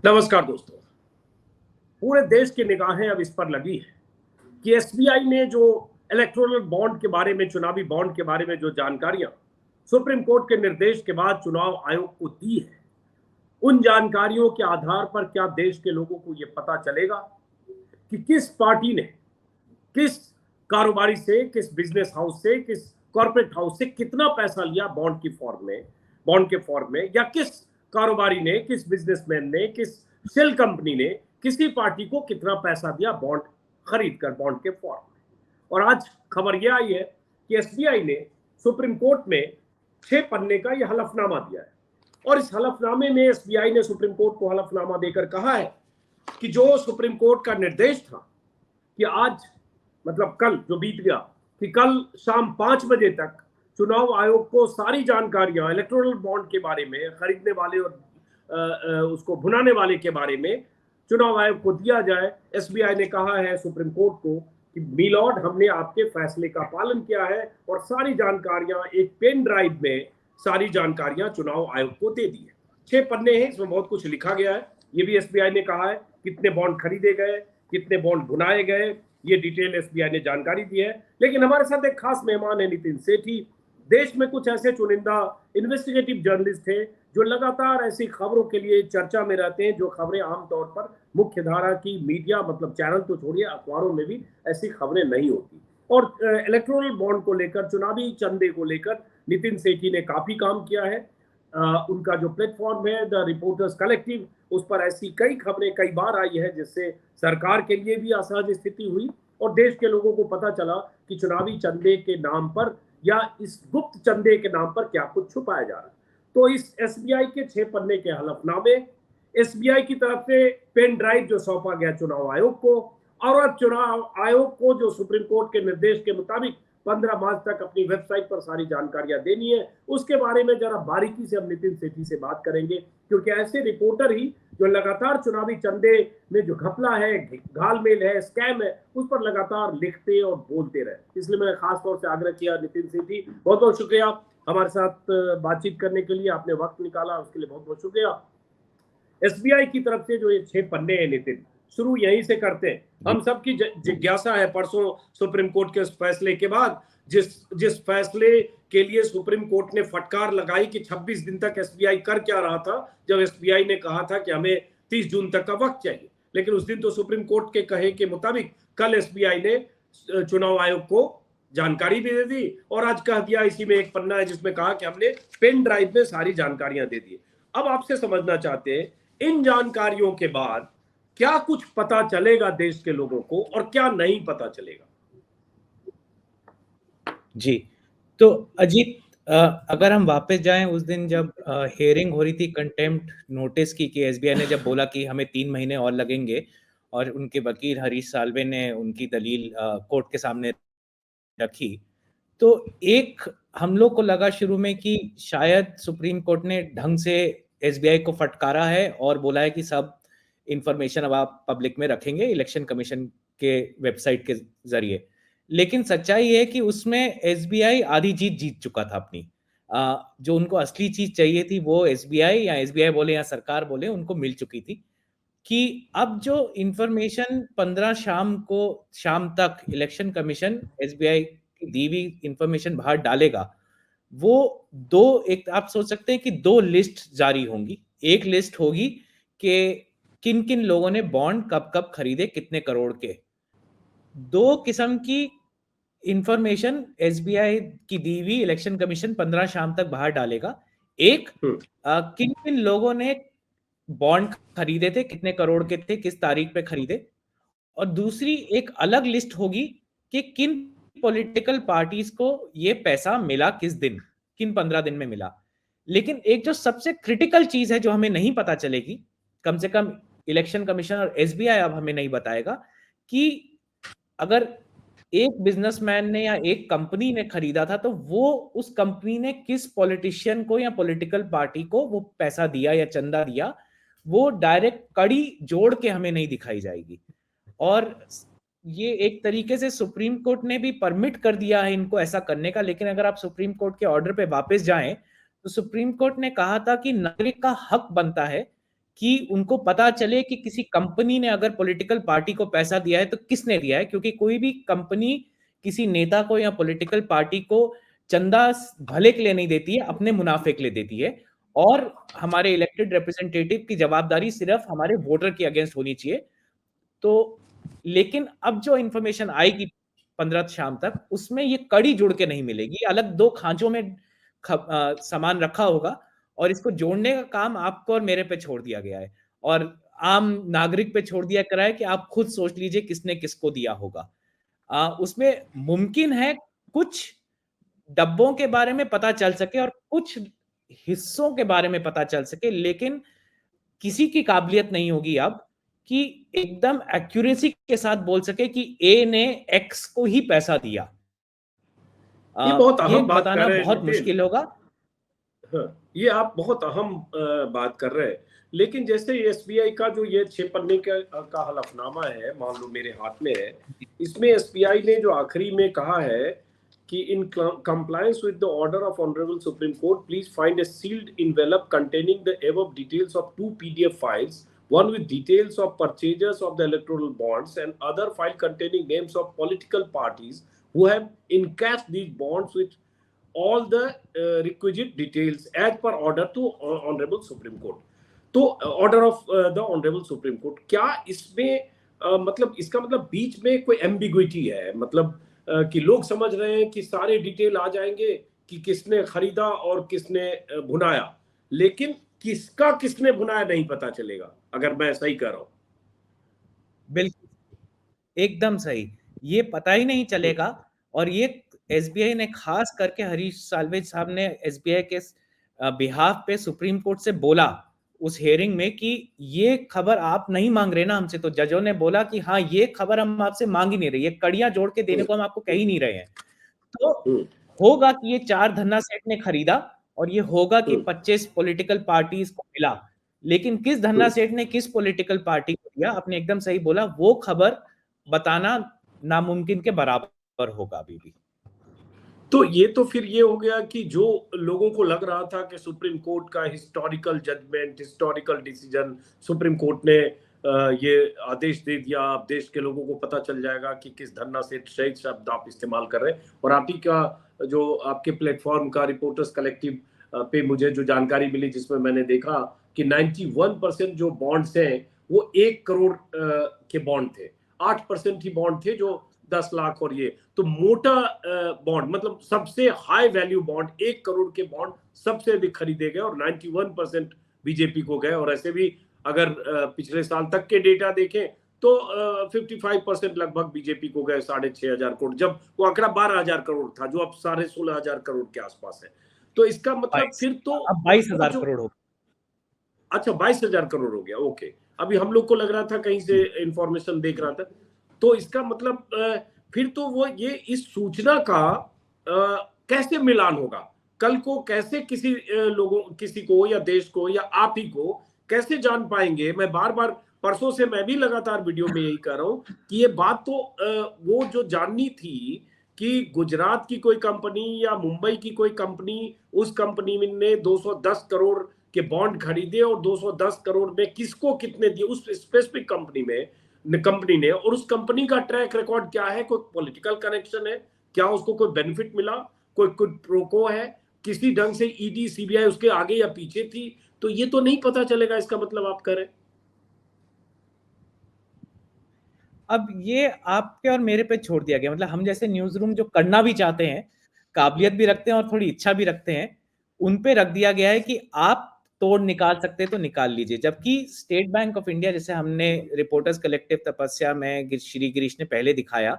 नमस्कार दोस्तों। पूरे देश की निगाहें अब इस पर लगी है कि एसबीआई ने जो इलेक्टोरल बॉन्ड के बारे में, चुनावी बॉन्ड के बारे में जो जानकारियां सुप्रीम कोर्ट के निर्देश के बाद चुनाव आयोग को दी है, उन जानकारियों के आधार पर क्या देश के लोगों को यह पता चलेगा कि किस पार्टी ने किस कारोबारी से, किस बिजनेस हाउस से, किस कॉर्पोरेट हाउस से कितना पैसा लिया बॉन्ड के फॉर्म में, या किस कारोबारी ने, किस बिजनेसमैन ने, किस सेल कंपनी ने किसी पार्टी को कितना पैसा दिया बॉन्ड खरीद कर, बॉन्ड के फॉर्म में। और आज खबर यह आई है कि एसबीआई ने सुप्रीम कोर्ट में 6 पन्ने का यह हलफनामा दिया है। और इस हलफनामे में एसबीआई ने सुप्रीम कोर्ट को हलफनामा देकर कहा है कि जो सुप्रीम कोर्ट का निर्देश था कि आज, मतलब कल जो बीत गया, कि कल शाम 5 बजे तक चुनाव आयोग को सारी जानकारियां इलेक्टोरल बॉन्ड के बारे में, खरीदने वाले और उसको भुनाने वाले के बारे में चुनाव आयोग को दिया जाए। एसबीआई ने कहा है सुप्रीम कोर्ट को कि मिलॉर्ड, हमने आपके फैसले का पालन किया है और सारी जानकारियां एक पेन ड्राइव में, सारी जानकारियां चुनाव आयोग को दे दी है। 6 पन्ने हैं, इसमें बहुत कुछ लिखा गया है। ये भी एसबीआई ने कहा है कितने बॉन्ड खरीदे गए, कितने बॉन्ड भुनाए गए, ये डिटेल एसबीआई ने जानकारी दी है। लेकिन हमारे साथ एक खास मेहमान है, नितिन सेठी। देश में कुछ ऐसे चुनिंदा इन्वेस्टिगेटिव जर्नलिस्ट हैं जो लगातार ऐसी खबरों के लिए चर्चा में रहते हैं, जो खबरें आमतौर पर मुख्य धारा की मीडिया, मतलब चैनल तो छोड़िए, अखबारों में भी ऐसी खबरें नहीं होती। और इलेक्टोरल बॉन्ड को लेकर, चुनावी चंदे को लेकर नितिन सेठी ने काफी काम किया है। उनका जो प्लेटफॉर्म है द रिपोर्टर्स कलेक्टिव, उस पर ऐसी कई खबरें कई बार आई है जिससे सरकार के लिए भी असहज स्थिति हुई और देश के लोगों को पता चला कि चुनावी चंदे के नाम पर या इस गुप्त चंदे के नाम पर क्या कुछ छुपाया जा रहा है। तो इस एसबीआई के 6 पन्ने के हलफनामे, एसबीआई की तरफ से पेन ड्राइव जो सौंपा गया चुनाव आयोग को, और अब चुनाव आयोग को जो सुप्रीम कोर्ट के निर्देश के मुताबिक 15 मार्च तक अपनी वेबसाइट पर सारी जानकारियां देनी है, उसके बारे में जरा बारीकी से हम नितिन सेठी से बात करेंगे। क्योंकि ऐसे रिपोर्टर ही जो लगातार चुनावी चंदे में जो घपला है, घालमेल है, स्कैम है, उस पर लगातार लिखते और बोलते रहे। इसलिए मैंने खास तौर से आग्रह किया, नितिन सेठी बहुत बहुत शुक्रिया हमारे साथ बातचीत करने के लिए, आपने वक्त निकाला, उसके लिए बहुत बहुत शुक्रिया। एसबीआई की तरफ से जो ये 6 पन्ने हैं नितिन, शुरू यहीं से करते हैं। हम सबकी जिज्ञासा है, परसों सुप्रीम कोर्ट के फैसले के बाद जिस फैसले के लिए सुप्रीम कोर्ट ने फटकार लगाई कि 26 दिन तक एसबीआई कर क्या रहा था, जब एसबीआई ने कहा था कि हमें 30 जून तक का वक्त चाहिए। लेकिन उस दिन तो सुप्रीम कोर्ट के कहे के मुताबिक कल एसबीआई ने चुनाव आयोग को जानकारी भी दे दी और आज कह दिया, इसी में एक पन्ना है जिसमें कहा कि हमने पेन ड्राइव में सारी जानकारियां दे दी। अब आपसे समझना चाहते हैं, इन जानकारियों के बाद क्या कुछ पता चलेगा देश के लोगों को और क्या नहीं पता चलेगा? जी, तो अजीत, अगर हम वापस जाएं उस दिन जब हियरिंग हो रही थी कंटेम्प्ट नोटिस की, कि एसबीआई ने जब बोला कि हमें 3 महीने और लगेंगे, और उनके वकील हरीश साल्वे ने उनकी दलील कोर्ट के सामने रखी, तो एक हम लोग को लगा शुरू में कि शायद सुप्रीम कोर्ट ने ढंग से एसबीआई को फटकारा है और बोला है कि सब इंफॉर्मेशन अब आप पब्लिक में रखेंगे इलेक्शन कमीशन के वेबसाइट के जरिए। लेकिन सच्चाई है कि उसमें एसबीआई आधी जीत चुका था अपनी। जो उनको असली चीज चाहिए थी वो एसबीआई, या एसबीआई बोले या सरकार बोले, उनको मिल चुकी थी। कि अब जो इंफॉर्मेशन 15 शाम तक इलेक्शन कमीशन एसबीआई की दी हुई इंफॉर्मेशन बाहर डालेगा, वो एक आप सोच सकते हैं कि 2 लिस्ट जारी होंगी। एक लिस्ट होगी कि किन किन लोगों ने बॉन्ड कब कब खरीदे, कितने करोड़ के। 2 किस्म की इंफॉर्मेशन एसबीआई की दी हुई इलेक्शन कमीशन 15 शाम तक बाहर डालेगा। एक, किन किन लोगों ने बॉन्ड खरीदे थे, कितने करोड़ के थे, किस तारीख पे खरीदे। और दूसरी एक अलग लिस्ट होगी कि किन पॉलिटिकल पार्टीज को ये पैसा मिला, किस दिन, किन 15 दिन में मिला। लेकिन एक जो सबसे क्रिटिकल चीज है जो हमें नहीं पता चलेगी, कम से कम इलेक्शन कमीशन और एसबीआई अब हमें नहीं बताएगा, कि अगर एक बिजनेसमैन ने या एक कंपनी ने खरीदा था तो वो उस कंपनी ने किस पॉलिटिशियन को या पॉलिटिकल पार्टी को वो पैसा दिया या चंदा दिया, वो डायरेक्ट कड़ी जोड़ के हमें नहीं दिखाई जाएगी। और ये एक तरीके से सुप्रीम कोर्ट ने भी परमिट कर दिया है इनको ऐसा करने का। लेकिन अगर आप सुप्रीम कोर्ट के ऑर्डर पे वापस जाएं तो सुप्रीम कोर्ट ने कहा था कि नागरिक का हक बनता है कि उनको पता चले कि किसी कंपनी ने अगर पॉलिटिकल पार्टी को पैसा दिया है तो किसने दिया है, क्योंकि कोई भी कंपनी किसी नेता को या पॉलिटिकल पार्टी को चंदा भले के लिए नहीं देती है, अपने मुनाफे के लिए देती है। और हमारे इलेक्टेड रिप्रेजेंटेटिव की जवाबदारी सिर्फ हमारे वोटर के अगेंस्ट होनी चाहिए। तो लेकिन अब जो इंफॉर्मेशन आएगी 15 शाम तक, उसमें ये कड़ी जुड़ के नहीं मिलेगी, अलग दो खांचों में सामान रखा होगा और इसको जोड़ने का काम आपको और मेरे पे छोड़ दिया गया है और आम नागरिक पे छोड़ दिया करा है कि आप खुद सोच लीजिए किसने किसको दिया होगा। उसमें मुमकिन है कुछ डब्बों के बारे में पता चल सके और कुछ हिस्सों के बारे में पता चल सके, लेकिन किसी की काबिलियत नहीं होगी अब कि एकदम एक्यूरेसी के साथ बोल सके कि ए ने एक्स को ही पैसा दिया। ये बहुत ये अहम बात कर बताना रहे हैं बहुत नितिन। मुश्किल होगा। हाँ, ये आप बहुत अहम बात कर रहे हैं। लेकिन जैसे एसबीआई का जो ये 6 पन्ने का हलफनामा है, मान लो मेरे हाथ में है, इसमें एसबीआई ने जो आखिरी में कहा है कि इन compliance with the order of Honorable Supreme Court, please find a sealed envelope containing the above details of 2 PDF files, one with details of purchasers of the electoral bonds and other file containing names of political parties who have encashed these bonds with all the requisite details as per order to Honorable Supreme Court. तो order of the honourable supreme court, क्या इसमें मतलब इसका मतलब बीच में कोई ambiguity है? मतलब कि लोग समझ रहे हैं कि सारे डिटेल आ जाएंगे कि किसने खरीदा और किसने भुनाया, लेकिन किसने भुनाया नहीं पता चलेगा, अगर मैं सही कह रहा हूं। बिल्कुल एकदम सही, ये पता ही नहीं चलेगा। और ये एसबीआई ने खास करके हरीश साल्वे साहब ने एसबीआई के बिहाफ पे सुप्रीम कोर्ट से बोला उस हियरिंग में कि ये खबर आप नहीं मांग रहे ना हमसे। तो जजों ने बोला कि हाँ, ये खबर हम आपसे मांग ही नहीं रहे, ये कड़ियां जोड़ के देने को हम आपको कह ही नहीं रहे हैं। तो होगा कि ये 4 धन्ना सेठ ने खरीदा और ये होगा कि 25 पॉलिटिकल पार्टीज को मिला, लेकिन किस धन्ना सेठ ने किस पॉलिटिकल पार्टी को दिया, आपने एकदम सही बोला, वो खबर बताना नामुमकिन के बराबर होगा अभी भी। तो ये तो फिर ये हो गया कि जो लोगों को लग रहा था कि सुप्रीम कोर्ट का historical judgment, historical decision, Supreme Court ने ये आदेश दे दिया, अब देश के लोगों को पता चल जाएगा कि किस धन्ना से शहीद शब्द आप इस्तेमाल कर रहे हैं। और आप ही का जो आपके प्लेटफॉर्म का रिपोर्टर्स कलेक्टिव पे मुझे जो जानकारी मिली, जिसमें मैंने देखा कि 91% जो बॉन्ड्स हैं वो 1 करोड़ के बॉन्ड थे, 8% ही बॉन्ड थे जो 10 लाख। और ये तो मोटा बॉन्ड, मतलब सबसे हाई वैल्यू बॉन्ड, 1 करोड़ के बॉन्ड सबसे अधिक खरीदे गए और 91% बीजेपी को गए। और ऐसे भी अगर पिछले साल तक के डेटा देखें तो 55% लगभग बीजेपी को गए, 6,500 करोड़, जब वो आंकड़ा 12,000 करोड़ था, जो अब 16,500 करोड़ के आसपास है। तो इसका मतलब फिर तो अब 22,000 करोड़ हो। अच्छा, 22,000 करोड़ हो गया। ओके, अभी हम लोग को लग रहा था, कहीं से इंफॉर्मेशन देख रहा था। तो इसका मतलब फिर तो वो ये इस सूचना का कैसे मिलान होगा कल को? कैसे किसी लोगों, किसी को या देश को या आप ही को कैसे जान पाएंगे? मैं बार बार परसों से मैं भी लगातार वीडियो में यही कह रहा हूं कि ये बात तो वो जो जाननी थी कि गुजरात की कोई कंपनी या मुंबई की कोई कंपनी, उस कंपनी ने 210 करोड़ के बॉन्ड खरीदे और 210 करोड़ में किसको कितने दिए उस स्पेसिफिक कंपनी ने, और उस कंपनी का ट्रैक रिकॉर्ड क्या है, कोई पॉलिटिकल कनेक्शन है क्या, उसको कोई बेनिफिट मिला, कोई प्रोको है, किसी ढंग से ईडी सीबीआई उसके आगे या पीछे थी, तो ये तो नहीं पता चलेगा। इसका मतलब आप करें, अब ये आपके और मेरे पे छोड़ दिया गया। मतलब हम जैसे न्यूज रूम जो करना भी चाहते हैं, काबिलियत भी रखते हैं और थोड़ी इच्छा भी रखते हैं, उन पे रख दिया गया है कि आप तोड़ निकाल सकते हैं तो निकाल लीजिए। जबकि स्टेट बैंक ऑफ इंडिया, जैसे हमने रिपोर्टर्स कलेक्टिव तपस्या में श्री गिरीश ने पहले दिखाया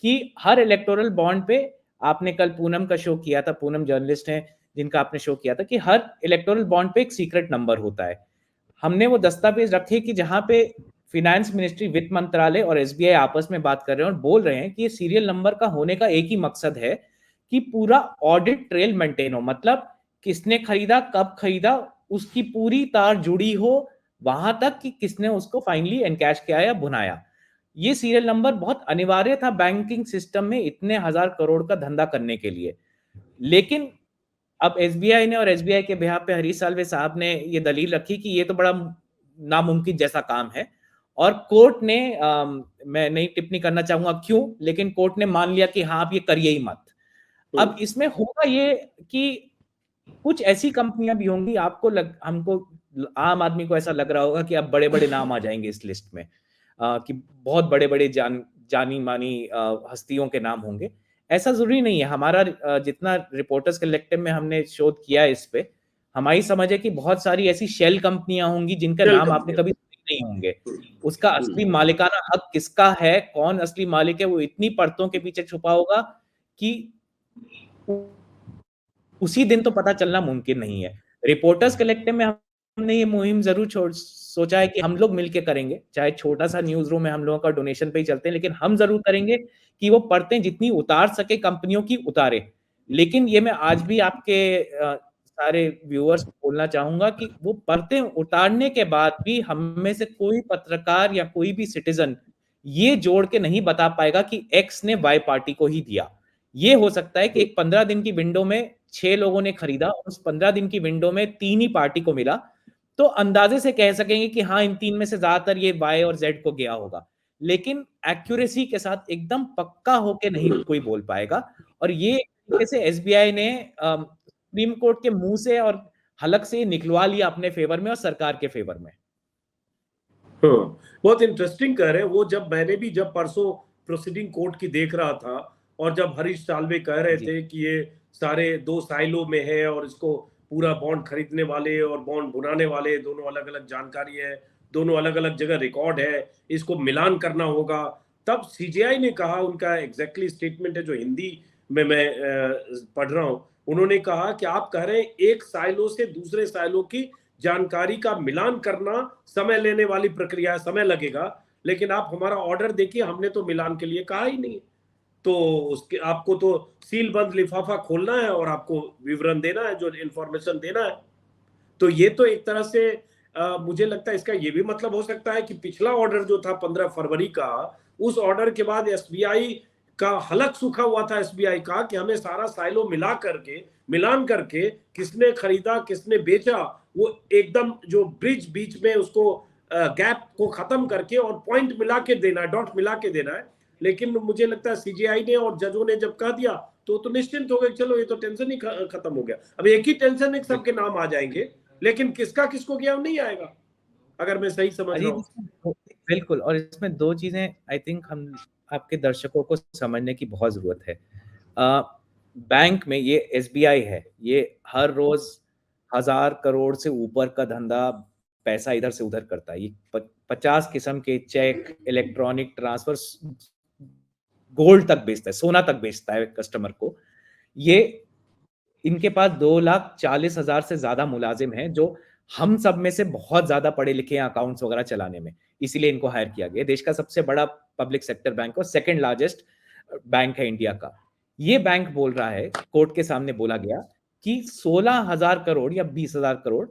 कि हर इलेक्टोरल बॉन्ड पे, आपने कल पूनम का शो किया था, पूनम जर्नलिस्ट है जिनका आपने शो किया था, कि हर इलेक्टोरल बॉन्ड पे एक सीक्रेट नंबर होता है। हमने वो दस्तावेज रखे कि जहां पे फिनेंस मिनिस्ट्री, वित्त मंत्रालय और एसबीआई आपस में बात कर रहे हैं और बोल रहे हैं कि ये सीरियल नंबर का होने का एक ही मकसद है कि पूरा ऑडिट ट्रेल मेंटेन हो। मतलब किसने खरीदा, कब खरीदा, उसकी पूरी तार जुड़ी हो वहां तक कि किसने उसको फाइनली एनकैश किया या भुनाया। ये सीरियल नंबर बहुत अनिवार्य था बैंकिंग सिस्टम में इतने हजार करोड़ का धंधा करने के लिए। लेकिन अब एसबीआई ने और एसबीआई के बिहाफ पे हरीश साल्वे साहब ने ये दलील रखी कि ये तो बड़ा नामुमकिन जैसा काम है। और कोर्ट ने मैं नहीं टिप्पणी करना चाहूंगा क्यों, लेकिन कोर्ट ने मान लिया कि हाँ आप ये करिए ही मत। अब इसमें होगा ये कि कुछ ऐसी कंपनियां भी होंगी, हमको आम आदमी को ऐसा लग रहा होगा कि अब बड़े बड़े नाम आ जाएंगे इस लिस्ट में, कि बहुत बड़े बड़े जानी मानी हस्तियों के नाम होंगे। ऐसा जरूरी नहीं है। हमारा जितना रिपोर्टर्स कलेक्टिव में हमने शोध किया है इस पे, हमारी समझ है कि बहुत सारी ऐसी शेल कंपनियां होंगी जिनका नाम आपने कभी सुने नहीं होंगे। उसका असली मालिकाना हक किसका है, कौन असली मालिक है, वो इतनी परतों के पीछे छुपा होगा कि उसी दिन तो पता चलना मुमकिन नहीं है। रिपोर्टर्स कलेक्टिव में हमने ये मुहिम जरूर सोचा है कि हम लोग मिलके करेंगे, चाहे छोटा सा न्यूज रूम है, हम लोगों का डोनेशन पे ही चलते हैं, लेकिन हम जरूर करेंगे कि वो परतें जितनी उतार सके कंपनियों की उतारे। लेकिन ये मैं आज भी आपके सारे व्यूअर्स को बोलना चाहूंगा कि वो परतें उतारने के बाद भी हम में से कोई पत्रकार या कोई भी सिटीजन ये जोड़ के नहीं बता पाएगा कि एक्स ने वाई पार्टी को ही दिया। ये हो सकता है कि एक 15 दिन की विंडो में 6 लोगों ने खरीदा, उस 15 दिन की विंडो में 3 ही पार्टी को मिला, तो अंदाजे से कह सकेंगे कि हाँ इन 3 में से ज्यादातर ये वाई और जेड को गया होगा। लेकिन एक्यूरेसी के साथ एकदम पक्का होके नहीं कोई बोल पाएगा। और ये तरीके से एसबीआई ने सुप्रीम कोर्ट के मुंह से और हलक से निकलवा लिया अपने फेवर में और सरकार के फेवर में। हाँ, बहुत इंटरेस्टिंग कह रहे हैं वो। जब परसों प्रोसीडिंग कोर्ट की देख रहा था, और जब हरीश साल्वे कह रहे थे कि ये सारे 2 साइलों में है और इसको पूरा बॉन्ड खरीदने वाले और बॉन्ड भुनाने वाले दोनों अलग अलग जानकारी है, दोनों अलग अलग जगह रिकॉर्ड है, इसको मिलान करना होगा, तब सीजीआई ने कहा, उनका एग्जैक्टली स्टेटमेंट है जो हिंदी में मैं पढ़ रहा हूं, उन्होंने कहा कि आप कह रहे हैं एक साइलो से दूसरे साइलो की जानकारी का मिलान करना समय लेने वाली प्रक्रिया है, समय लगेगा, लेकिन आप हमारा ऑर्डर देखिए, हमने तो मिलान के लिए कहा ही नहीं। तो उसके आपको तो सील बंद लिफाफा खोलना है और आपको विवरण देना है, जो इन्फॉर्मेशन देना है। तो ये तो एक तरह से मुझे लगता है इसका ये भी मतलब हो सकता है कि पिछला ऑर्डर जो था 15 फरवरी का, उस ऑर्डर के बाद एसबीआई का हलक सूखा हुआ था, एसबीआई का, कि हमें सारा साइलो मिलान करके किसने खरीदा किसने बेचा, वो एकदम जो ब्रिज बीच में उसको गैप को खत्म करके और पॉइंट मिला के देना है, डॉट मिला के देना है। लेकिन मुझे लगता है सीजीआई ने और जजों ने जब कह दिया तो निश्चिंत हो गए, चलो ये तो टेंशन ही खत्म हो गया। अब एक ही टेंशन है कि सबके नाम आ जाएंगे, लेकिन किसका किसको गया नहीं आएगा, अगर मैं सही समझ रहा हूँ। बिल्कुल। और इसमें 2 चीजें आई थिंक हम आपके दर्शकों को समझने की बहुत जरूरत है। बैंक में ये एसबीआई है, ये हर रोज 1000 करोड़ से ऊपर का धंधा पैसा इधर से उधर करता है। ये 50 किस्म के चेक, इलेक्ट्रॉनिक ट्रांसफर, गोल्ड तक बेचता है, सोना तक बेचता है कस्टमर को। ये इनके पास 2,40,000 से ज्यादा मुलाजिम हैं, जो हम सब में से बहुत ज्यादा पढ़े लिखे हैं अकाउंट्स वगैरह चलाने में, इसीलिए इनको हायर किया गया। देश का सबसे बड़ा पब्लिक सेक्टर बैंक और सेकंड लार्जेस्ट बैंक है इंडिया का। ये बैंक बोल रहा है, कोर्ट के सामने बोला गया कि 16,000 करोड़ या 20,000 करोड़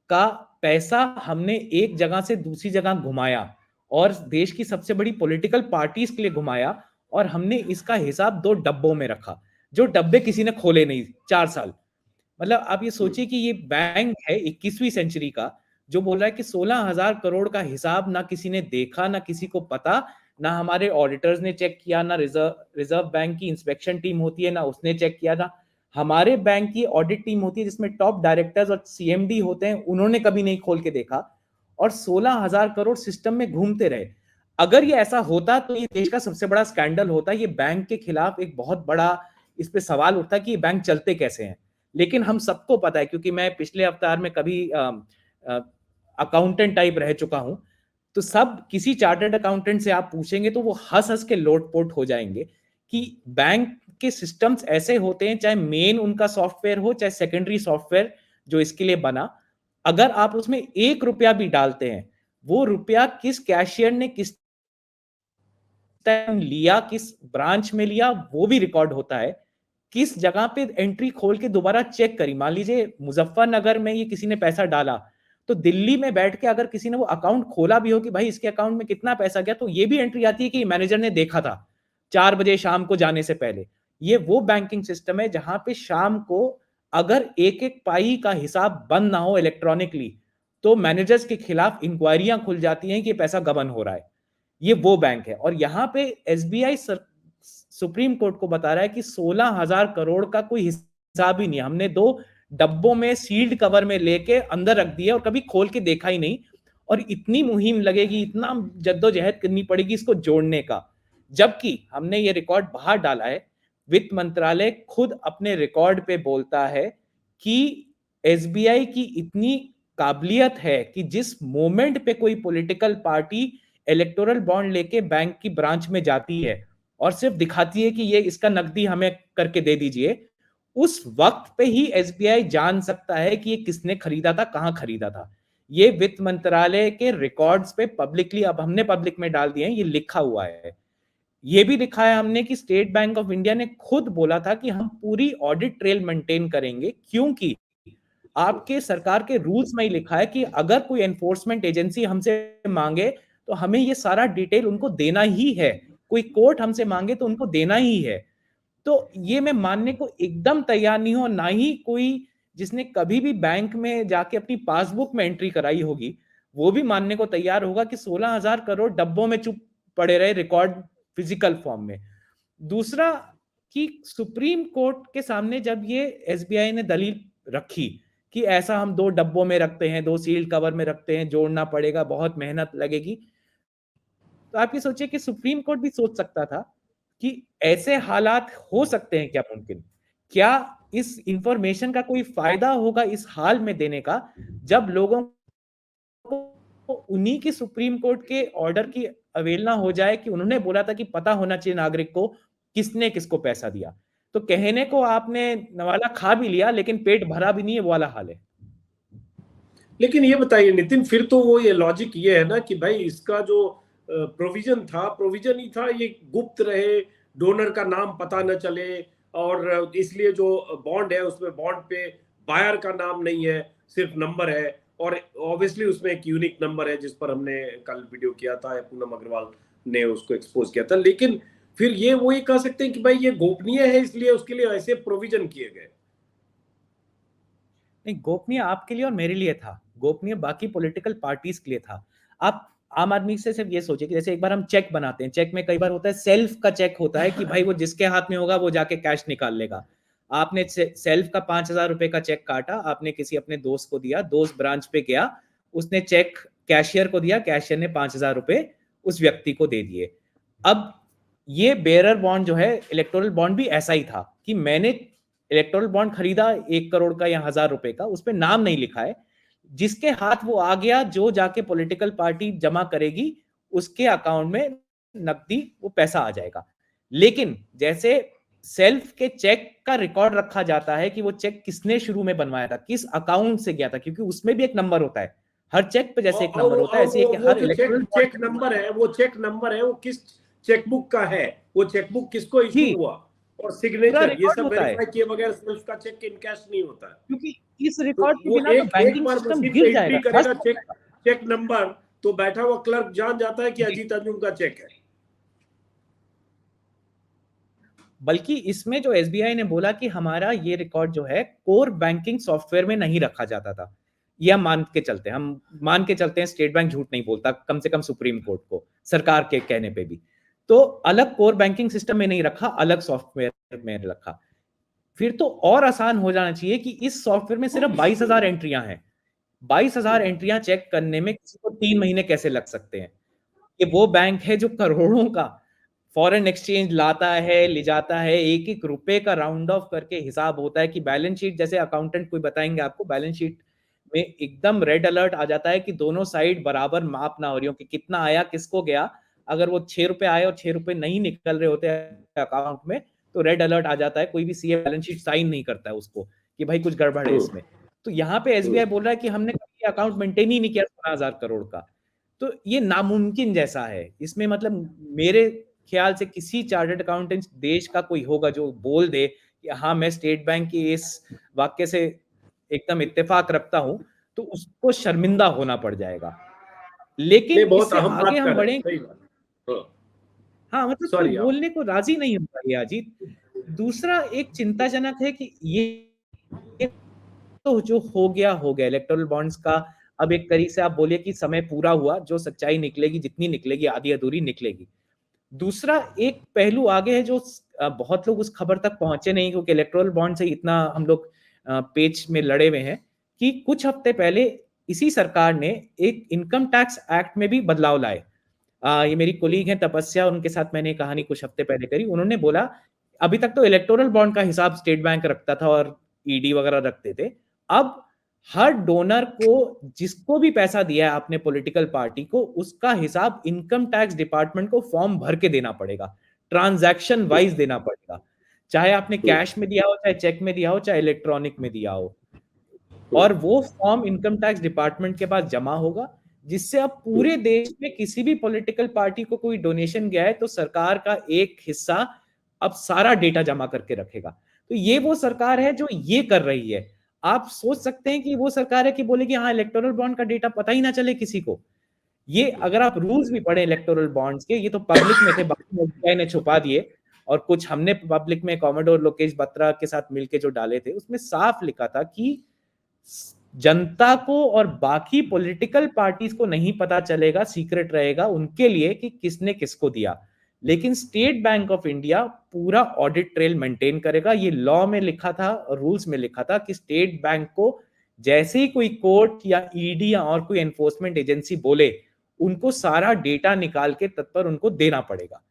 का पैसा हमने एक जगह से दूसरी जगह घुमाया और देश की सबसे बड़ी पॉलिटिकल पार्टीज के लिए घुमाया, और हमने इसका हिसाब 2 डब्बों में रखा, जो डब्बे किसी ने खोले नहीं 4 साल। मतलब आप ये सोचिए कि ये बैंक है 21वीं सेंचुरी का, जो बोल रहा है कि 16,000 करोड़ का हिसाब ना किसी ने देखा, ना किसी को पता, ना हमारे ऑडिटर्स ने चेक किया, ना रिजर्व बैंक की इंस्पेक्शन टीम होती है ना उसने चेक किया, ना हमारे बैंक की ऑडिट टीम होती है जिसमें टॉप डायरेक्टर्स और सीएमडी होते हैं, उन्होंने कभी नहीं खोल के देखा, और 16,000 करोड़ सिस्टम में घूमते रहे। अगर ये ऐसा होता तो ये देश का सबसे बड़ा स्कैंडल होता। ये बैंक के खिलाफ एक बहुत बड़ा इस पे सवाल उठता कि ये बैंक चलते कैसे हैं। लेकिन हम सबको पता है, क्योंकि मैं पिछले अवतार में कभी अकाउंटेंट टाइप रह चुका हूं, तो सब किसी चार्टर्ड अकाउंटेंट से आप पूछेंगे तो वो हंस हंस के लोटपोट हो जाएंगे कि बैंक के सिस्टम्स ऐसे होते हैं, चाहे मेन उनका सॉफ्टवेयर हो चाहे सेकेंडरी सॉफ्टवेयर जो इसके लिए बना, अगर आप उसमें 1 रुपया भी डालते हैं, वो रुपया किस कैशियर ने किस टाइम लिया, किस ब्रांच में लिया, वो भी रिकॉर्ड होता है। किस जगह पे एंट्री खोल के दोबारा चेक करी, मान लीजिए मुजफ्फरनगर में ये किसी ने पैसा डाला, तो दिल्ली में बैठ के अगर किसी ने वो अकाउंट खोला भी हो कि भाई इसके अकाउंट में कितना पैसा गया, तो ये भी एंट्री आती है कि मैनेजर ने देखा था 4 बजे शाम को जाने से पहले। ये वो बैंकिंग सिस्टम है जहां पे शाम को अगर एक एक पाई का हिसाब बंद ना हो इलेक्ट्रॉनिकली, तो मैनेजर्स के खिलाफ इंक्वायरियां खुल जाती हैं कि पैसा गबन हो रहा है। ये वो बैंक है। और यहाँ पे एसबीआई सुप्रीम कोर्ट को बता रहा है कि 16,000 करोड़ का कोई हिसाब ही नहीं, हमने 2 डब्बों में सील्ड कवर में लेके अंदर रख दिया और कभी खोल के देखा ही नहीं, और इतनी मुहिम लगेगी, इतना जद्दोजहद करनी पड़ेगी इसको जोड़ने का, जबकि हमने ये रिकॉर्ड बाहर डाला है। वित्त मंत्रालय खुद अपने रिकॉर्ड पे बोलता है कि एसबीआई की इतनी काबिलियत है कि जिस मोमेंट पे कोई पॉलिटिकल पार्टी इलेक्टोरल बॉन्ड लेके बैंक की ब्रांच में जाती है और सिर्फ दिखाती है कि ये इसका नकदी हमें करके दे दीजिए, उस वक्त पे ही एसबीआई जान सकता है कि ये किसने खरीदा था, कहां खरीदा था। ये वित्त मंत्रालय के रिकॉर्ड्स पे पब्लिकली, अब हमने पब्लिक में डाल दिए हैं, ये लिखा हुआ है। ये भी लिखा है हमने कि स्टेट बैंक ऑफ इंडिया ने खुद बोला था कि हम पूरी ऑडिट ट्रेल मेंटेन करेंगे, क्योंकि आपके सरकार के रूल्स में ही लिखा है कि अगर कोई एनफोर्समेंट एजेंसी हमसे मांगे तो हमें ये सारा डिटेल उनको देना ही है, कोई कोर्ट हमसे मांगे तो उनको देना ही है। तो ये मैं मानने को एकदम तैयार नहीं हूं, ना ही कोई जिसने कभी भी बैंक में जाके अपनी पासबुक में एंट्री कराई होगी वो भी मानने को तैयार होगा कि 16,000 करोड़ डब्बों में चुप पड़े रहे रिकॉर्ड फिजिकल फॉर्म में। दूसरा कि सुप्रीम कोर्ट के सामने जब ये एसबीआई ने दलील रखी कि ऐसा हम 2 डब्बों में रखते हैं, 2 सील्ड कवर में रखते हैं, जोड़ना पड़ेगा, बहुत मेहनत लगेगी, तो आप ये सोचिए कि सुप्रीम कोर्ट भी सोच सकता था कि ऐसे हालात हो सकते हैं क्या मुमकिन? क्या इस इंफॉर्मेशन का कोई फायदा होगा इस हाल में देने का, जब लोगों को उन्हीं की सुप्रीम कोर्ट के ऑर्डर की अवहेलना हो जाए कि उन्होंने बोला था कि पता होना चाहिए नागरिक को किसने किसको पैसा दिया। तो कहने को आपने नवाला खा भी लिया लेकिन पेट भरा भी नहीं है, वो वाला हाल है। लेकिन ये बताइए नितिन, फिर तो वो ये लॉजिक ये है ना कि भाई इसका जो प्रोविजन था, प्रोविजन ही था ये गुप्त रहे, डोनर का नाम पता न चले, और इसलिए जो बॉन्ड है उसमें बॉन्ड पे बायर का नाम नहीं है, सिर्फ नंबर है, और ऑब्वियसली उसमें एक यूनिक नंबर है जिस पर हमने कल वीडियो किया था, पूनम अग्रवाल ने उसको एक्सपोज किया था। लेकिन फिर ये वही कह सकते हैं कि भाई ये गोपनीय है इसलिए उसके लिए ऐसे प्रोविजन किए गए। नहीं, गोपनीय आपके लिए और मेरे लिए था, गोपनीय बाकी पॉलिटिकल पार्टीज के लिए था। आप आम आदमी से सिर्फ ये सोचिए कि जैसे एक बार हम चेक बनाते हैं, चेक में कई बार होता है सेल्फ का चेक होता है कि भाई वो जिसके हाथ में होगा वो जाके कैश निकाल लेगा। आपने सेल्फ का 5,000 रुपए का चेक काटा, आपने किसी अपने दोस्त को दिया, दोस्त ब्रांच पे गया, उसने चेक कैशियर को दिया, कैशियर ने 5,000 रुपए उस व्यक्ति को दे दिए। अब ये बेयरर बॉन्ड जो है, इलेक्टोरल बॉन्ड भी ऐसा ही था कि मैंने इलेक्टोरल बॉन्ड खरीदा 1 करोड़ का या 1,000 रुपए का, उस पर नाम नहीं लिखा है, जिसके हाथ वो आ गया, जो जाके पॉलिटिकल पार्टी जमा करेगी उसके अकाउंट में नकदी वो पैसा आ जाएगा। लेकिन जैसे सेल्फ के चेक का रिकॉर्ड रखा जाता है कि वो चेक किसने शुरू में बनवाया था, किस अकाउंट से गया था, क्योंकि उसमें भी एक नंबर होता है, हर चेक पे जैसे एक नंबर होता है, ऐसे वो हर जो इलेक्टोरल चेक नंबर है, वो चेक नंबर है, वो किस चेकबुक का है, वो चेकबुक किसको इशू जी हुआ, और पूरा सिग्नेचर, ये रिकॉर्ड सब होता है, वेरीफाई किए बगैर सेल्फ का चेक इनकैश नहीं होता है। क्योंकि इस तो रिकॉर्ड के वो बिना तो एक एक बैंकिंग बार सिस्टम मशीन गिर पे जाएगा, एंट्री ध्वस्त करेगा हो चेक जाएगा। चेक नंबर, तो बैठा हुआ क्लर्क जान जाता है कि जी, अजीत अंजुम का चेक है। बल्कि इसमें जो एसबीआई ने बोला कि हमारा ये रिकॉर्ड जो है कोर बैंकिंग सॉफ्टवेयर में नहीं रखा जाता था, ये हम मान के चलते हैं, स्टेट बैंक झूठ नहीं बोलता, कम से कम सुप्रीम कोर्ट को सरकार के कहने पे भी। तो अलग कोर बैंकिंग सिस्टम में नहीं रखा, अलग सॉफ्टवेयर में रखा। फिर तो और आसान हो जाना चाहिए कि इस सॉफ्टवेयर में सिर्फ 22,000 एंट्रियां हैं, 22,000 एंट्रियां चेक करने में किसी को 3 महीने कैसे लग सकते हैं? ये वो बैंक है जो करोड़ों का फॉरेन एक्सचेंज लाता है, ले जाता है, एक एक रुपए का राउंड ऑफ करके हिसाब होता है कि बैलेंस शीट, जैसे अकाउंटेंट कोई बताएंगे आपको, बैलेंस शीट में एकदम रेड अलर्ट आ जाता है कि दोनों साइड बराबर माप ना हो रही हो, कि कितना आया किसको गया। अगर वो 6 रुपए आए और 6 रुपए नहीं निकल रहे होते अकाउंट में, तो रेड अलर्ट आ जाता है, कोई भी सीए बैलेंस शीट साइन नहीं करता है उसको कि भाई कुछ गड़बड़ है इसमें। तो यहाँ पे एसबीआई बोल रहा है कि हमने कभी अकाउंट मेंटेन ही नहीं किया 16,000 करोड़ का। तो ये नामुमकिन जैसा है, इसमें मतलब मेरे ख्याल से किसी चार्टर्ड अकाउंटेंट देश का कोई होगा जो बोल दे कि हाँ मैं स्टेट बैंक की इस वाक्य से एकदम इत्तेफाक रखता हूं, तो उसको शर्मिंदा होना पड़ जाएगा। लेकिन नहीं, बहुत इससे अहम आगे बात हम कर रहे हैं, बढ़े, सही बात। हाँ, हाँ मतलब कोई सॉरी आप। बोलने को राजी नहीं होता ये अजीत। दूसरा एक चिंताजनक है कि ये तो जो हो गया इलेक्टोरल बॉन्ड्स का अब एक तरीके से आप बोलिए कि समय पूरा हुआ, जो सच्चाई निकलेगी, जितनी निकलेगी आधी अधूरी निकलेगी। दूसरा एक पहलू आगे है जो बहुत लोग उस खबर तक पहुंचे नहीं, क्योंकि इलेक्टोरल बॉन्ड से इतना हम लोग पेच में लड़े हुए हैं कि कुछ हफ्ते पहले इसी सरकार ने एक इनकम टैक्स एक्ट में भी बदलाव लाए। ये मेरी कोलीग हैं तपस्या, उनके साथ मैंने कहानी कुछ हफ्ते पहले करी। उन्होंने बोला अभी तक तो इलेक्टोरल बॉन्ड का हिसाब स्टेट बैंक रखता था और ईडी वगैरह रखते थे, अब हर डोनर को जिसको भी पैसा दिया है आपने पॉलिटिकल पार्टी को, उसका हिसाब इनकम टैक्स डिपार्टमेंट को फॉर्म भर के देना पड़ेगा, ट्रांजैक्शन वाइज देना पड़ेगा, चाहे आपने कैश में दिया हो, चाहे चेक में दिया हो, चाहे इलेक्ट्रॉनिक में दिया हो। और वो फॉर्म इनकम टैक्स डिपार्टमेंट के पास जमा होगा, जिससे अब पूरे देश में किसी भी पॉलिटिकल पार्टी को कोई डोनेशन गया है तो सरकार का एक हिस्सा अब सारा डेटा जमा करके रखेगा। तो ये वो सरकार है जो ये कर रही है। आप सोच सकते हैं कि वो सरकार है कि बोलेगी हाँ इलेक्टोरल बॉन्ड का डेटा पता ही ना चले किसी को। ये अगर आप रूल्स भी पढ़े इलेक्टोरल बॉन्ड्स के, ये तो पब्लिक में थे, बाकी एसबीआई ने छुपा दिए, और कुछ हमने पब्लिक में कॉमोडोर लोकेश बत्रा के साथ मिलके जो डाले थे, उसमें साफ लिखा था कि जनता को और बाकी पॉलिटिकल पार्टीज को नहीं पता चलेगा, सीक्रेट रहेगा उनके लिए कि किसने किसको दिया, लेकिन स्टेट बैंक ऑफ इंडिया पूरा ऑडिट ट्रेल मेंटेन करेगा। ये लॉ में लिखा था, रूल्स में लिखा था कि स्टेट बैंक को जैसे ही कोई कोर्ट या ईडी या और कोई एनफोर्समेंट एजेंसी बोले, उनको सारा डेटा निकाल के तत्पर उनको देना पड़ेगा।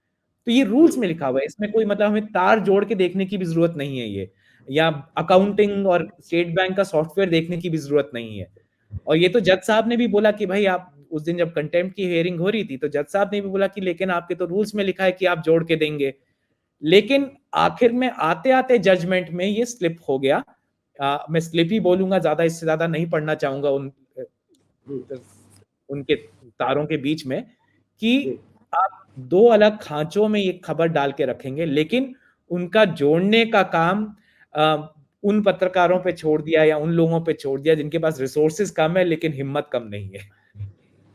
तो ये रूल्स में लिखा हुआ है, इसमें कोई मतलब हमें तार जोड़ के देखने की भी जरूरत नहीं है ये, या अकाउंटिंग और स्टेट बैंक का सॉफ्टवेयर देखने की भी जरूरत नहीं है। और ये तो जज साहब ने भी बोला कि भाई आप उस दिन जब कंटेम्प्ट की हियरिंग हो रही थी तो जज साहब ने भी बोला कि लेकिन आपके तो रूल्स में लिखा है कि आप जोड़ के देंगे, लेकिन आखिर में आते आते जजमेंट में ये स्लिप हो गया। मैं स्लिप ही बोलूंगा, ज्यादा इससे ज्यादा नहीं पढ़ना चाहूंगा उनके तारों के बीच में, कि आप दो अलग खांचों में ये खबर डाल के रखेंगे, लेकिन उनका जोड़ने का काम उन पत्रकारों पे छोड़ दिया या उन लोगों पे छोड़ दिया जिनके पास रिसोर्सेज कम है लेकिन हिम्मत कम नहीं है।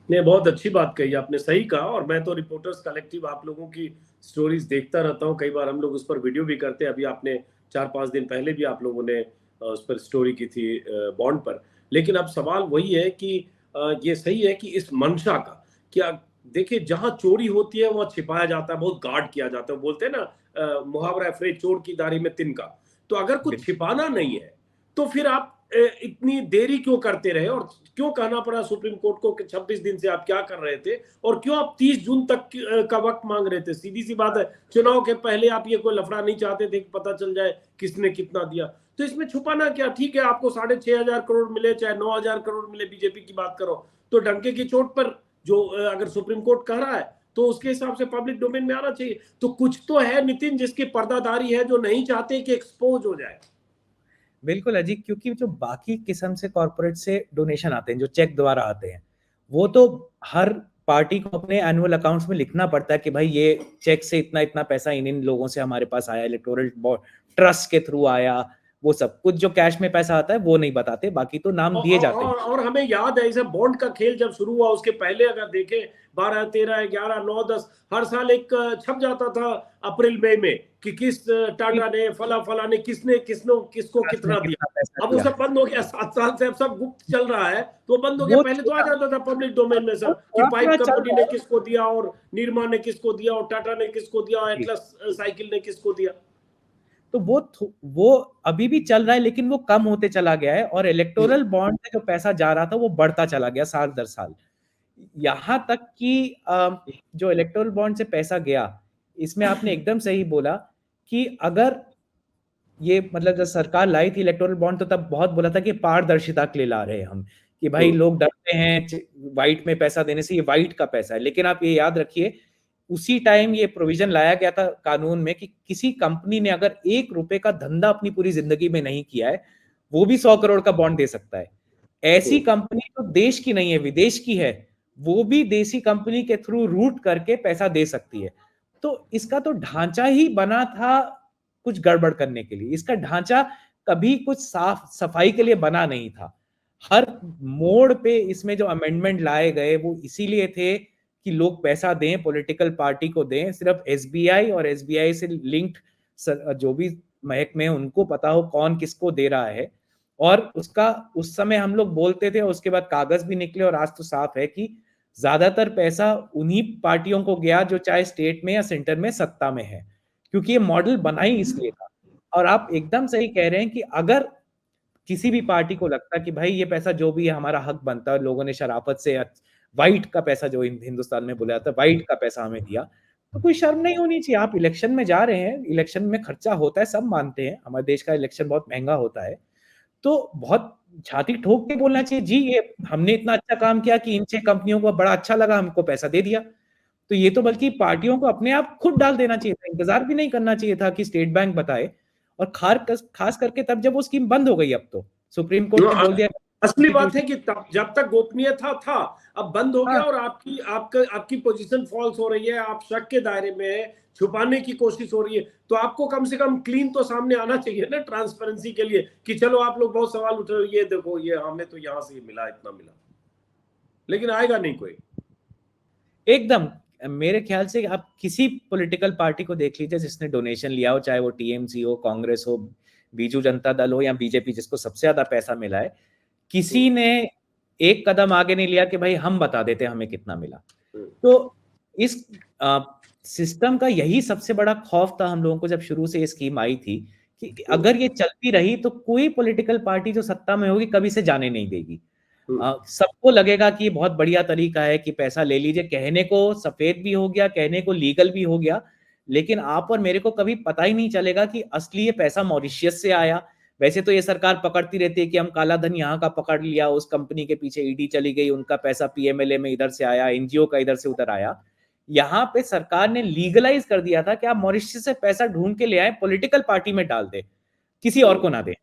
ने बहुत अच्छी बात कही, आपने सही कहा। और मैं तो रिपोर्टर्स कलेक्टिव आप लोगों की स्टोरीज देखता रहता हूँ, कई बार हम लोग उस पर वीडियो भी करते हैं। अभी आपने 4-5 दिन पहले भी आप लोगों ने उस पर स्टोरी की थी बॉन्ड पर। लेकिन अब सवाल वही है कि ये सही है कि इस मंशा का क्या, देखिए जहां चोरी होती है वहां छिपाया जाता है, बहुत गार्ड किया जाता है। बोलते हैं ना मुहावरा है, चोर की दाढ़ी में तिनका। तो अगर कुछ छिपाना नहीं है तो फिर आप इतनी देरी क्यों करते रहे, और क्यों कहना पड़ा सुप्रीम कोर्ट को कि 26 दिन से आप क्या कर रहे थे, और क्यों आप 30 जून तक का वक्त मांग रहे थे? सीधी सी बात है, चुनाव के पहले आप ये कोई लफड़ा नहीं चाहते थे कि पता चल जाए किसने कितना दिया। तो इसमें छुपाना क्या? ठीक है, आपको 6,500 करोड़ मिले, चाहे 9,000 करोड़ मिले, बीजेपी की बात करो तो डंके की चोट पर जो अगर सुप्रीम कोर्ट कह रहा है तो उसके हिसाब से पब्लिक डोमेन में आना चाहिए। तो कुछ तो है नितिन जिसकी पर्दादारी है, जो नहीं चाहते कि एक्सपोज हो जाए। बिल्कुल अजीत, क्योंकि जो बाकी किस्म से कॉर्पोरेट से डोनेशन आते हैं, जो चेक द्वारा आते हैं, वो तो हर पार्टी को अपने एनुअल अकाउंट्स में लिखना पड़ता है कि भाई ये चेक से इतना इतना पैसा इन इन लोगों से हमारे पास आया, इलेक्टोरल ट्रस्ट के थ्रू आया। वो सब कुछ जो कैश में पैसा आता है वो नहीं बताते, बाकी तो नाम दिए जाते हैं। और हमें याद है, इसे बॉन्ड का खेल जब शुरू हुआ उसके पहले अगर देखें 12, 13, 11, 9, 10 हर साल एक छप जाता था अप्रैल मई में कि किस टाटा ने फला ने किसने किसको कितना दिया। अब वो सब बंद हो गया, 7 साल से अब सब गुप्त चल रहा है, तो बंद हो गया। पहले तो आ जाता था पब्लिक डोमेन में सब कि पाइप कंपनी ने किसको दिया, और निरमा ने किसको दिया, और टाटा ने किसको दिया, और एटलस साइकिल ने किसको दिया। तो वो अभी भी चल रहा है, लेकिन वो कम होते चला गया है, और इलेक्टोरल बॉन्ड से जो पैसा जा रहा था वो बढ़ता चला गया साल दर साल। यहां तक कि जो इलेक्टोरल बॉन्ड से पैसा गया, इसमें आपने एकदम सही बोला कि अगर ये मतलब जब सरकार लाई थी इलेक्टोरल बॉन्ड तो तब बहुत बोला था कि पारदर्शिता के लिए ला रहे हैं हम, कि भाई लोग डरते हैं व्हाइट में पैसा देने से, ये व्हाइट का पैसा है। लेकिन आप ये याद रखिए, उसी टाइम ये प्रोविजन लाया गया था कानून में कि किसी कंपनी ने अगर 1 रुपए का धंधा अपनी पूरी जिंदगी में नहीं किया है, वो भी 100 करोड़ का बॉन्ड दे सकता है। ऐसी कंपनी तो देश की नहीं है, विदेश की है, वो भी देसी कंपनी के थ्रू रूट करके पैसा दे सकती है। तो इसका तो ढांचा ही बना था कुछ गड़बड़ करने के लिए। इसका ढांचा कभी कुछ साफ सफाई के लिए बना नहीं था। हर मोड़ पे इसमें जो अमेंडमेंट लाए गए वो इसीलिए थे कि लोग पैसा दें, पॉलिटिकल पार्टी को दें। सिर्फ एसबीआई और एसबीआई से लिंक्ड जो भी महकमे हैं उनको पता हो कौन किसको दे रहा है। और उसका उस समय हम लोग बोलते थे, उसके बाद कागज भी निकले, और आज तो साफ है कि ज्यादातर पैसा उन्हीं पार्टियों को गया जो चाहे स्टेट में या सेंटर में सत्ता में है, क्योंकि ये मॉडल बना ही इसलिए था। और आप एकदम सही कह रहे हैं कि अगर किसी भी पार्टी को लगता कि भाई ये पैसा जो भी है हमारा हक बनता है, लोगों ने शराफत से वाइट का पैसा, जो हिंदुस्तान में बोला जाता है वाइट का पैसा हमें दिया, तो कोई शर्म नहीं होनी चाहिए। आप इलेक्शन में जा रहे हैं, इलेक्शन में खर्चा होता है, सब मानते हैं, हमारे देश का इलेक्शन बहुत महंगा होता है, तो बहुत छाती ठोक के बोलना चाहिए जी ये हमने इतना अच्छा काम किया कि इन 6 कंपनियों को बड़ा अच्छा लगा, हमको पैसा दे दिया। तो ये तो बल्कि पार्टियों को अपने आप खुद डाल देना चाहिए था, इंतजार भी नहीं करना चाहिए था कि स्टेट बैंक बताए। और खास करके तब जब वो स्कीम बंद हो गई, अब तो सुप्रीम कोर्ट ने बोल दिया असली बात है कि तब जब तक गोपनीयता था, अब बंद हो गया, हाँ, और आपकी पोजीशन फॉल्स हो रही है, आप शक के दायरे में छुपाने की कोशिश हो रही है, तो आपको कम से कम क्लीन तो सामने आना चाहिए ना, ट्रांसपेरेंसी के लिए, कि चलो आप लोग बहुत सवाल उठ रहे हो, ये देखो ये हमें तो यहां से मिला, इतना मिला, लेकिन आएगा नहीं कोई। एकदम। मेरे ख्याल से आप किसी पॉलिटिकल पार्टी को देख लीजिए जिसने डोनेशन लिया हो, चाहे वो टीएमसी हो, कांग्रेस हो, बीजू जनता दल हो या बीजेपी, जिसको सबसे ज्यादा पैसा मिला है, किसी ने एक कदम आगे नहीं लिया कि भाई हम बता देते हमें कितना मिला। तो इस सिस्टम का यही सबसे बड़ा खौफ था हम लोगों को जब शुरू से ये स्कीम आई थी, कि अगर ये चलती रही तो कोई पॉलिटिकल पार्टी जो सत्ता में होगी कभी से जाने नहीं देगी। सबको लगेगा कि ये बहुत बढ़िया तरीका है कि पैसा ले लीजिए, कहने को सफेद भी हो गया, कहने को लीगल भी हो गया, लेकिन आप और मेरे को कभी पता ही नहीं चलेगा कि असली ये पैसा मॉरिशियस से आया। वैसे तो ये सरकार पकड़ती रहती है कि हम काला धन यहाँ का पकड़ लिया, उस कंपनी के पीछे ईडी चली गई, उनका पैसा पीएमएलए में इधर से आया, एनजीओ का इधर से उधर आया। यहाँ पे सरकार ने लीगलाइज कर दिया था कि आप मॉरिशस से पैसा ढूंढ के ले आए, पॉलिटिकल पार्टी में डाल दे, किसी और को ना दे।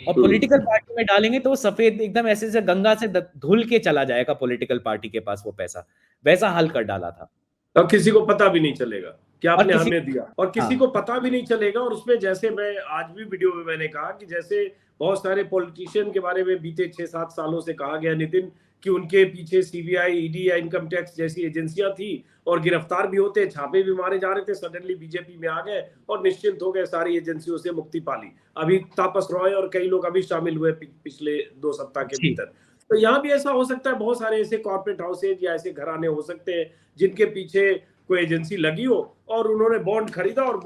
और पॉलिटिकल पार्टी में डालेंगे तो वो सफेद एकदम ऐसे से गंगा से धुल के चला जाएगा पॉलिटिकल पार्टी के पास वो पैसा, वैसा हाल कर डाला था। और किसी को पता भी नहीं चलेगा कि आपने हमें दिया, और किसी हाँ, को पता भी नहीं चलेगा। और उसमें जैसे मैं आज भी वीडियो में मैंने कहा कि जैसे बहुत सारे पॉलिटिशियन के बारे में बीते 6-7 सालों से कहा गया नितिन, कि उनके पीछे सीबीआई, ईडी या इनकम टैक्स जैसी एजेंसियां थी, और गिरफ्तार भी होते, छापे भी मारे जा रहे थे, सडनली बीजेपी में आ गए और निश्चिंत हो गए, सारी एजेंसियों से मुक्ति पा ली। अभी तापस रॉय और कई लोग अभी शामिल हुए पिछले 2 सप्ताह के भीतर। तो यहाँ भी ऐसा हो सकता है, बहुत सारे ऐसे कॉर्पोरेट हाउसेज या ऐसे घराने हो सकते हैं जिनके पीछे कोई एजेंसी लगी हो, और उन्होंने बॉन्ड खरीदा और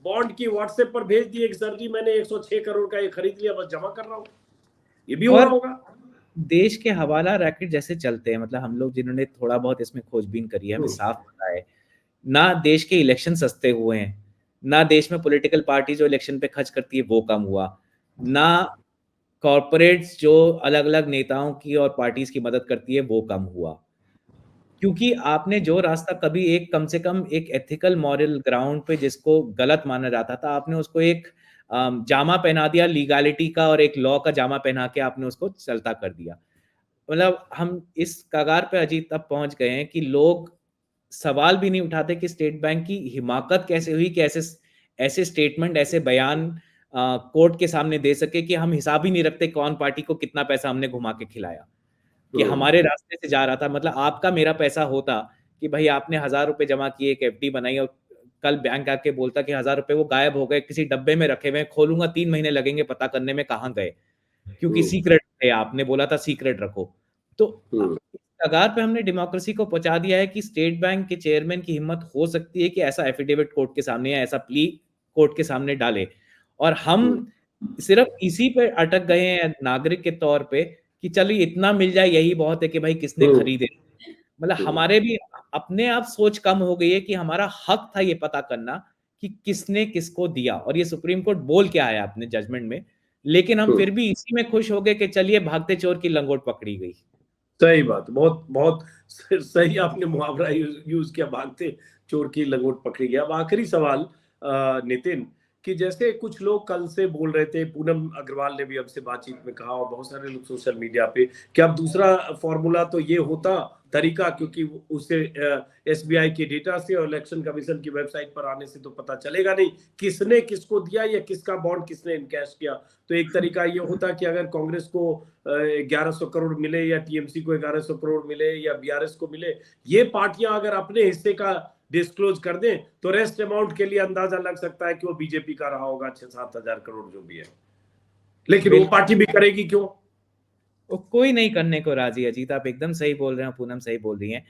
बॉन्ड की व्हाट्सएप पर भेज दिए कि सर जी मैंने 106 करोड़ का ये खरीद लिया, बस जमा कर रहा हूँ। ये भी हो रहा होगा। देश के हवाला रैकेट जैसे चलते हैं, मतलब हम लोग जिन्होंने थोड़ा बहुत इसमें खोजबीन करी है, हमें साफ पता है ना देश के इलेक्शन सस्ते हुए हैं, ना देश में पॉलिटिकल पार्टी जो इलेक्शन पे खर्च करती है वो कम हुआ, ना कॉर्पोरेट्स जो अलग अलग नेताओं की और पार्टीज की मदद करती है वो कम हुआ। क्योंकि आपने जो रास्ता कभी एक कम से कम एक एथिकल मॉरल ग्राउंड पे जिसको गलत माना जाता था, आपने उसको एक जामा पहना दिया लीगैलिटी का, और एक लॉ का जामा पहना के आपने उसको चलता कर दिया। मतलब हम इस कगार पे अजीत तब पहुंच गए हैं कि लोग सवाल भी नहीं उठाते कि स्टेट बैंक की हिमाकत कैसे हुई कि ऐसे ऐसे स्टेटमेंट, ऐसे बयान कोर्ट के सामने दे सके कि हम हिसाब ही नहीं रखते कौन पार्टी को कितना पैसा हमने घुमा के खिलाया, कि हमारे रास्ते से जा रहा था। मतलब आपका मेरा पैसा होता कि भाई आपने 1,000 रुपए जमा किए, एक एफडी बनाई, और कल बैंक आके बोलता कि 1,000 रुपए वो गायब हो गए, किसी डब्बे में रखे हुए, खोलूंगा 3 महीने लगेंगे पता करने में कहाँ गए, क्योंकि सीक्रेट है, आपने बोला था सीक्रेट रखो। तो इस कगार पे हमने डेमोक्रेसी को पहुंचा दिया है कि स्टेट बैंक के चेयरमैन की हिम्मत हो सकती है कि ऐसा एफिडेविट कोर्ट के सामने या ऐसा प्ली कोर्ट के सामने डाले, और हम सिर्फ इसी पे अटक गए हैं नागरिक के तौर पे कि चलिए इतना मिल जाए यही बहुत है कि भाई किसने खरीदे। मतलब हमारे भी अपने आप सोच कम हो गई है कि हमारा हक था ये पता करना कि किसने किसको दिया, और ये सुप्रीम कोर्ट बोल के आया अपने जजमेंट में, लेकिन हम फिर भी इसी में खुश हो गए कि चलिए भागते चोर की लंगोट पकड़ी गई। सही बात, बहुत बहुत सही आपने मुहावरा यूज किया, भागते चोर की लंगोट पकड़ी गया। अब आखिरी सवाल नितिन, कि जैसे कुछ लोग कल से बोल रहे थे, पूनम अग्रवाल ने भी हमसे बातचीत में कहा, और बहुत सारे लोग सोशल मीडिया पे, कि अब दूसरा फॉर्मूला तो ये होता तरीका, क्योंकि उससे एसबीआई के डेटा से और इलेक्शन कमीशन की वेबसाइट पर आने से तो पता चलेगा नहीं किसने किसको दिया या किसका बॉन्ड किसने इनकैश किया। तो एक तरीका ये होता कि अगर कांग्रेस को 1100 करोड़ मिले, या टीएमसी को 1100 करोड़ मिले, या बीआरएस को मिले, ये पार्टियां अगर अपने हिस्से का डिस्क्लोज कर दें तो रेस्ट अमाउंट के लिए अंदाजा लग सकता है कि वो बीजेपी का रहा होगा 6-7 हजार करोड़ जो भी है। लेकिन वो पार्टी भी करेगी क्यों? वो कोई नहीं करने को राजी। अजीत, आप एकदम सही बोल रहे हैं, पूनम सही बोल रही हैं।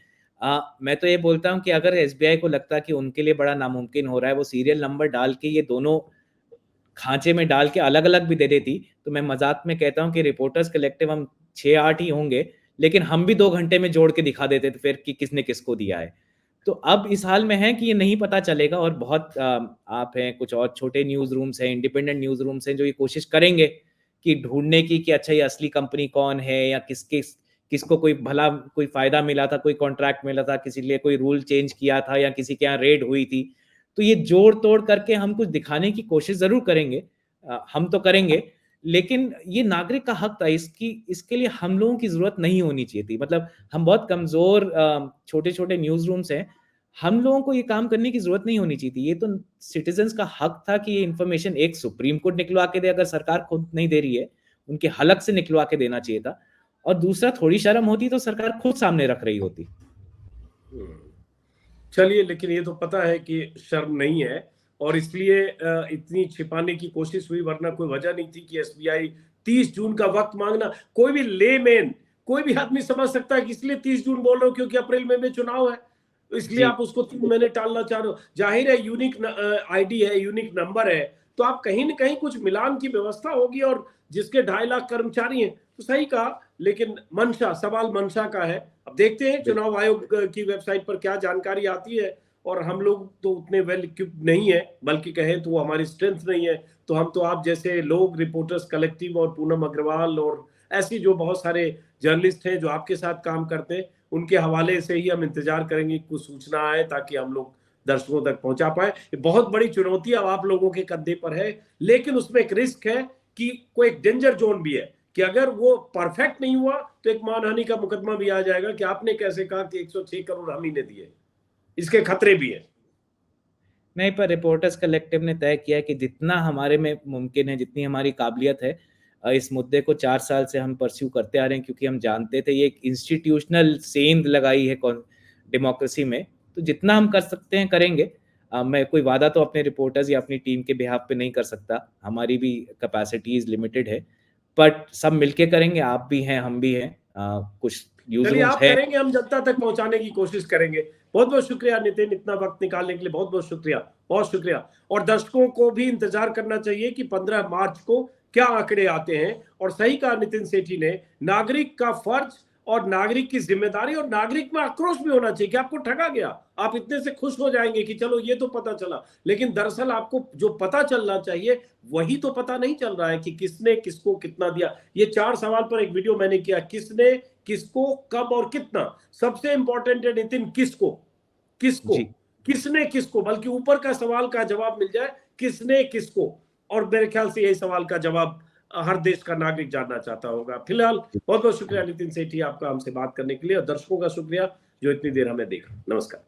मैं तो ये बोलता हूँ कि अगर एसबीआई को लगता है कि उनके लिए बड़ा नामुमकिन हो रहा है, वो सीरियल नंबर डाल के ये दोनों खांचे में डाल के अलग अलग भी दे देती, तो मैं मजाक में कहता हूँ कि रिपोर्टर्स कलेक्टिव हम 6-8 ही होंगे, लेकिन हम भी 2 घंटे में जोड़ के दिखा देते थे फिर कि किसने किसको दिया है। तो अब इस हाल में है कि ये नहीं पता चलेगा, और बहुत आप हैं, कुछ और छोटे न्यूज़ रूम्स हैं, इंडिपेंडेंट न्यूज़ रूम्स हैं, जो ये कोशिश करेंगे कि ढूंढने की कि अच्छा ये असली कंपनी कौन है, या किसको कोई भला कोई फायदा मिला था, कोई कॉन्ट्रैक्ट मिला था, किसी लिए कोई रूल चेंज किया था, या किसी के यहाँ रेड हुई थी। तो ये जोड़ तोड़ करके हम कुछ दिखाने की कोशिश जरूर करेंगे, हम तो करेंगे, लेकिन ये नागरिक का हक था। इसके लिए हम लोगों की जरूरत नहीं होनी चाहिए थी। मतलब हम बहुत कमजोर छोटे छोटे न्यूज रूम्स हैं, हम लोगों को ये काम करने की जरूरत नहीं होनी चाहिए थी। ये तो सिटीजन्स का हक था कि ये इन्फॉर्मेशन एक सुप्रीम कोर्ट निकलवा के दे, अगर सरकार खुद नहीं दे रही है, उनके हलक से निकलवा के देना चाहिए था। और दूसरा, थोड़ी शर्म होती तो सरकार खुद सामने रख रही होती। चलिए, लेकिन ये तो पता है कि शर्म नहीं है, और इसलिए इतनी छिपाने की कोशिश हुई, वरना कोई वजह नहीं थी कि एसबीआई 30 जून का वक्त मांगना। कोई भी लेमैन, कोई भी आदमी समझ सकता है कि इसलिए 30 जून बोल रहे हो क्योंकि अप्रैल में चुनाव है, तो इसलिए आप उसको 3 महीने टालना चाह रहे हो। जाहिर है, यूनिक आईडी है, यूनिक नंबर है, तो आप कहीं ना कहीं कुछ मिलान की व्यवस्था होगी। और जिसके 2.5 लाख कर्मचारी हैं, तो सही कहा, लेकिन मंशा, सवाल मंशा का है। अब देखते हैं चुनाव आयोग की वेबसाइट पर क्या जानकारी आती है, और हम लोग तो उतने वेल इक्विप्ड नहीं है, बल्कि कहें तो वो हमारी स्ट्रेंथ नहीं है। तो हम तो आप जैसे लोग, रिपोर्टर्स कलेक्टिव और पूनम अग्रवाल और ऐसी जो बहुत सारे जर्नलिस्ट हैं जो आपके साथ काम करते हैं, उनके हवाले से ही हम इंतजार करेंगे कुछ सूचना आए, ताकि हम लोग दर्शकों तक पहुंचा पाए। ये बहुत बड़ी चुनौती अब आप लोगों के कंधे पर है, लेकिन उसमें एक रिस्क है कि कोई एक डेंजर जोन भी है कि अगर वो परफेक्ट नहीं हुआ तो एक मानहानि का मुकदमा भी आ जाएगा कि आपने कैसे कहा कि 106 करोड़ हम ही ने दिए। इसके खतरे भी है। नहीं, पर रिपोर्टर्स कलेक्टिव ने तय किया कि जितना हमारे में मुमकिन है, जितनी हमारी काबिलियत है, इस मुद्दे को 4 साल से हम परस्यू करते आ रहे हैं, क्योंकि हम जानते थे ये एक इंस्टीट्यूशनल सेंध लगाई है डेमोक्रेसी में। तो जितना हम कर सकते हैं करेंगे। मैं कोई वादा तो अपने रिपोर्टर्स या अपनी टीम के बिहाफ पे नहीं कर सकता, हमारी भी कैपेसिटीज लिमिटेड है, बट सब मिलके करेंगे। आप भी हैं, हम भी हैं, कुछ न्यूज चलिए, रूम्स आप है। करेंगे, हम जनता तक पहुंचाने की कोशिश करेंगे। बहुत बहुत शुक्रिया नितिन, इतना वक्त निकालने के लिए बहुत बहुत शुक्रिया, बहुत शुक्रिया। और दर्शकों को भी इंतजार करना चाहिए कि 15 मार्च को क्या आंकड़े आते हैं। और सही कहा नितिन सेठी ने, नागरिक का फर्ज और नागरिक की जिम्मेदारी और नागरिक में आक्रोश भी होना चाहिए कि आपको ठगा गया। आप इतने से खुश हो जाएंगे कि चलो ये तो पता चला, लेकिन दरअसल आपको जो पता चलना चाहिए वही तो पता नहीं चल रहा है कि किसने किसको कितना दिया। ये 4 सवाल पर एक वीडियो मैंने किया, किसने किसको कब और कितना। सबसे इंपॉर्टेंट है नितिन, किसको किसको जी, किसने किसको, बल्कि ऊपर का सवाल का जवाब मिल जाए, किसने किसको। और मेरे ख्याल से यही सवाल का जवाब हर देश का नागरिक जानना चाहता होगा। फिलहाल बहुत बहुत शुक्रिया नितिन सेठी, आपका हमसे बात करने के लिए, और दर्शकों का शुक्रिया जो इतनी देर हमें देखा। नमस्कार।